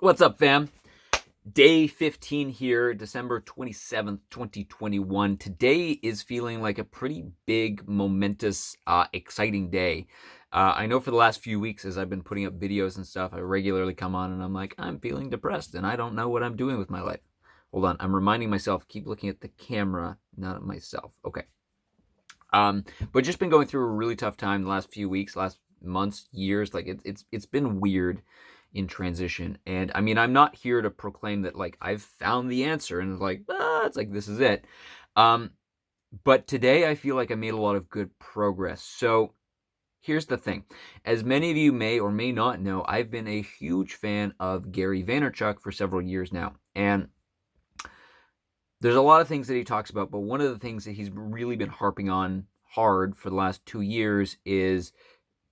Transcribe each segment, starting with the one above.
What's up, fam? Day 15 here, December 27th, 2021. Today is feeling like a pretty big, momentous, exciting day. I know for the last few weeks, as I've been putting up videos and stuff, I regularly come on and I'm like, I'm feeling depressed and I don't know what I'm doing with my life. Hold on, I'm reminding myself, keep looking at the camera, not at myself. Okay. But just been going through a really tough time the last few weeks, last months, years. Like it's been weird in transition. And I mean, I'm not here to proclaim that like I've found the answer and it's like this is it. Um, but today I feel like I made a lot of good progress. So here's the thing. As many of you may or may not know, I've been a huge fan of Gary Vaynerchuk for several years now. And there's a lot of things that he talks about, but one of the things that he's really been harping on hard for the last 2 years is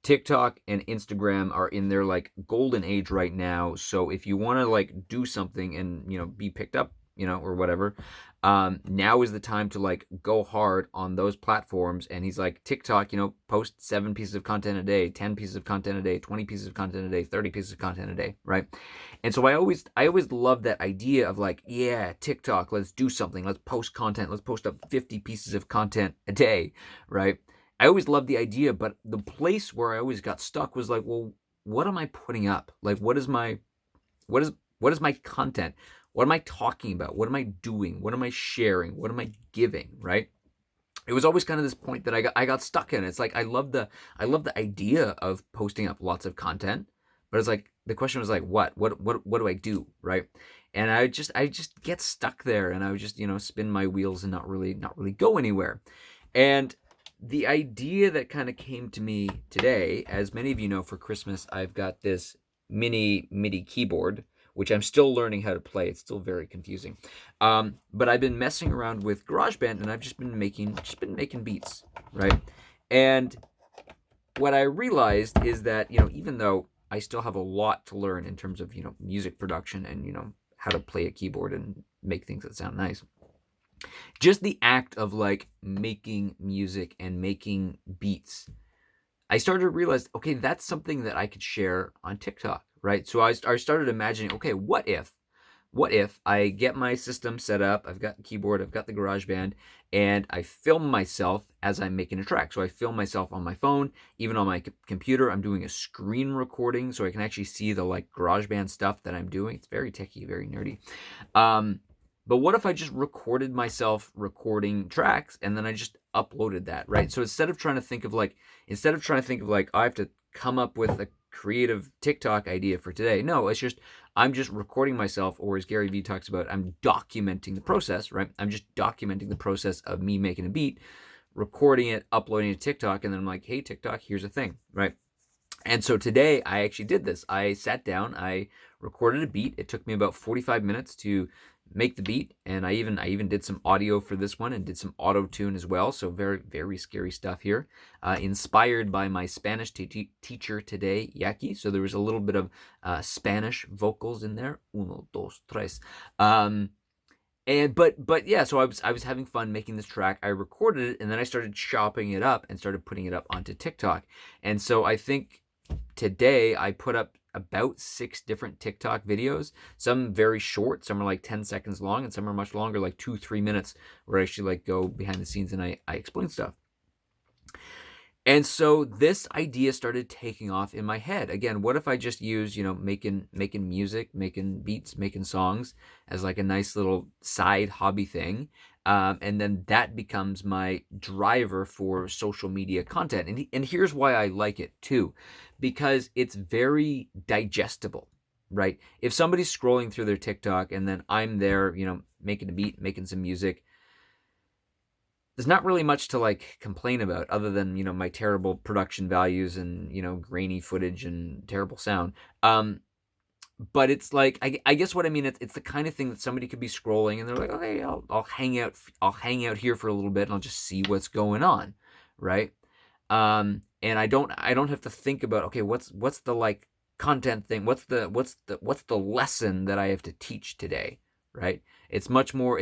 TikTok and Instagram are in their like golden age right now. So if you want to like do something and be picked up, or whatever, now is the time to like go hard on those platforms. And he's like, TikTok, post 7 pieces of content a day, 10 pieces of content a day, 20 pieces of content a day, 30 pieces of content a day, right? And so I always love that idea of like, yeah, TikTok, let's do something, let's post content, let's post up 50 pieces of content a day, right? I always loved the idea, but the place where I always got stuck was like, well, what am I putting up? Like, what is my content? What am I talking about? What am I doing? What am I sharing? What am I giving? Right? It was always kind of this point that I got stuck in. It's like I love the idea of posting up lots of content, but it's like the question was like, what do I do? Right? And I just get stuck there, and I would just spin my wheels and not really go anywhere. And the idea that kind of came to me today, as many of you know, for Christmas, I've got this mini MIDI keyboard, which I'm still learning how to play. It's still very confusing. But I've been messing around with GarageBand, and I've just been making beats, right? And what I realized is that, even though I still have a lot to learn in terms of, music production and, how to play a keyboard and make things that sound nice, just the act of like making music and making beats, I started to realize, okay, that's something that I could share on TikTok, right? So I started imagining, okay, what if I get my system set up, I've got the keyboard, I've got the GarageBand, and I film myself as I'm making a track. So I film myself on my phone, even on my computer. I'm doing a screen recording so I can actually see the like GarageBand stuff that I'm doing. It's very techy, very nerdy. But what if I just recorded myself recording tracks and then I just uploaded that, right? So instead of trying to think of like, I have to come up with a creative TikTok idea for today. No, it's just, I'm just recording myself, or as Gary Vee talks about, I'm documenting the process, right? I'm just documenting the process of me making a beat, recording it, uploading it to TikTok, and then I'm like, hey, TikTok, here's a thing, right? And so today I actually did this. I sat down, I recorded a beat. It took me about 45 minutes to make the beat, and I even did some audio for this one and did some auto tune as well. So very, very scary stuff here. Inspired by my Spanish teacher today, Yaki. So there was a little bit of Spanish vocals in there. Uno, dos, tres. But yeah, so I was having fun making this track. I recorded it, and then I started chopping it up and started putting it up onto TikTok. And so I think today I put up about 6 different TikTok videos. Some very short, some are like 10 seconds long, and some are much longer, like 2-3 minutes, where I actually like go behind the scenes and I explain stuff. And so this idea started taking off in my head. Again, what if I just use, making music, making beats, making songs as like a nice little side hobby thing. And then that becomes my driver for social media content. And here's why I like it too, because it's very digestible, right? If somebody's scrolling through their TikTok and then I'm there, making a beat, making some music, there's not really much to like complain about other than, my terrible production values and, grainy footage and terrible sound. But it's like, I guess what I mean, it's the kind of thing that somebody could be scrolling and they're like, okay, I'll hang out here for a little bit and I'll just see what's going on, right? And I don't have to think about, okay, what's the like content thing? What's the lesson that I have to teach today, right? It's much more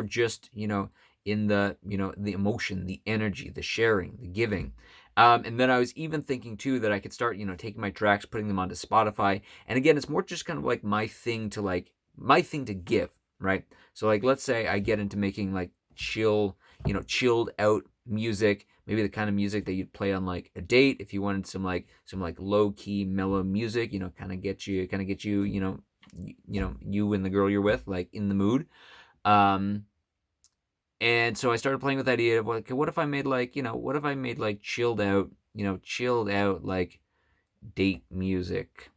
just, in the, the emotion, the energy, the sharing, the giving. And then I was even thinking too that I could start, taking my tracks, putting them onto Spotify. And again, it's more just kind of like my thing to give, right? So like, let's say I get into making like chilled out music, maybe the kind of music that you'd play on like a date if you wanted some like low key mellow music, kind of get you, you and the girl you're with like in the mood. Um, and so I started playing with the idea of like, what if I made like chilled out like date music.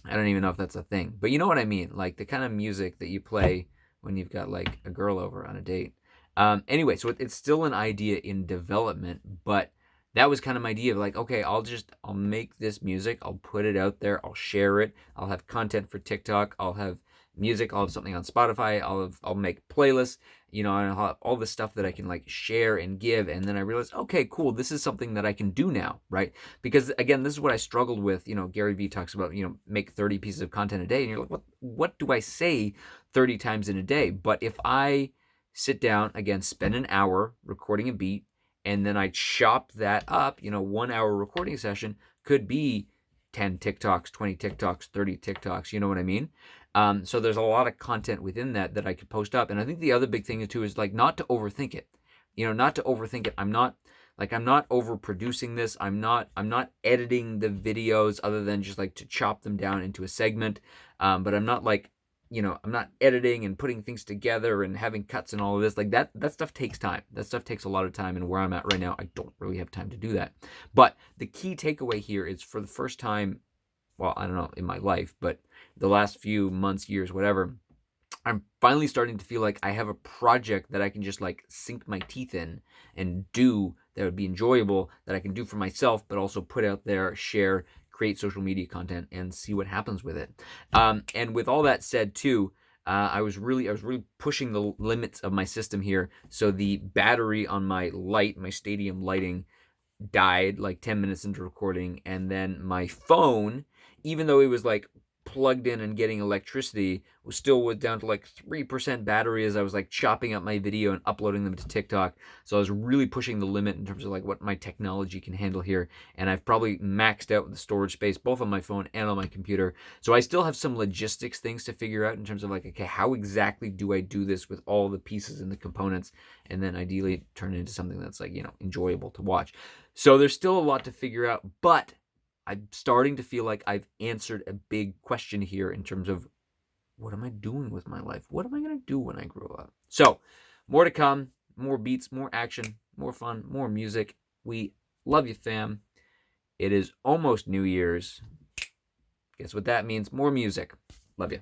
I don't even know if that's a thing, but you know what I mean, like the kind of music that you play when you've got like a girl over on a date. Anyway, so it's still an idea in development, but that was kind of my idea of like, okay, I'll make this music, I'll put it out there, I'll share it, I'll have content for TikTok, I'll have music, I'll have something on Spotify, I'll make playlists, and I'll have all this stuff that I can like share and give. And then I realized, okay, cool, this is something that I can do now, right? Because again, this is what I struggled with. Gary Vee talks about, make 30 pieces of content a day, and you're like, what do I say 30 times in a day? But if I sit down again, spend an hour recording a beat, and then I chop that up, 1 hour recording session could be 10 TikToks, 20 TikToks, 30 TikToks, you know what I mean? So there's a lot of content within that I could post up. And I think the other big thing too is like not to overthink it. Not to overthink it. I'm not overproducing this. I'm not editing the videos other than just like to chop them down into a segment. But I'm not I'm not editing and putting things together and having cuts and all of this. Like that stuff takes time. That stuff takes a lot of time. And where I'm at right now, I don't really have time to do that. But the key takeaway here is, for the first time, well, I don't know, in my life, but the last few months, years, whatever, I'm finally starting to feel like I have a project that I can just like sink my teeth in and do, that would be enjoyable, that I can do for myself, but also put out there, share, create social media content, and see what happens with it. And with all that said too, I was really pushing the limits of my system here. So the battery on my stadium lighting, died like 10 minutes into recording, and then my phone, even though it was like plugged in and getting electricity, was down to like 3% battery as I was like chopping up my video and uploading them to TikTok. So I was really pushing the limit in terms of like what my technology can handle here, and I've probably maxed out the storage space both on my phone and on my computer. So I still have some logistics things to figure out in terms of like, okay, how exactly do I do this with all the pieces and the components, and then ideally turn it into something that's like, enjoyable to watch. So there's still a lot to figure out, but I'm starting to feel like I've answered a big question here in terms of, what am I doing with my life? What am I going to do when I grow up? So more to come, more beats, more action, more fun, more music. We love you, fam. It is almost New Year's. Guess what that means? More music. Love you.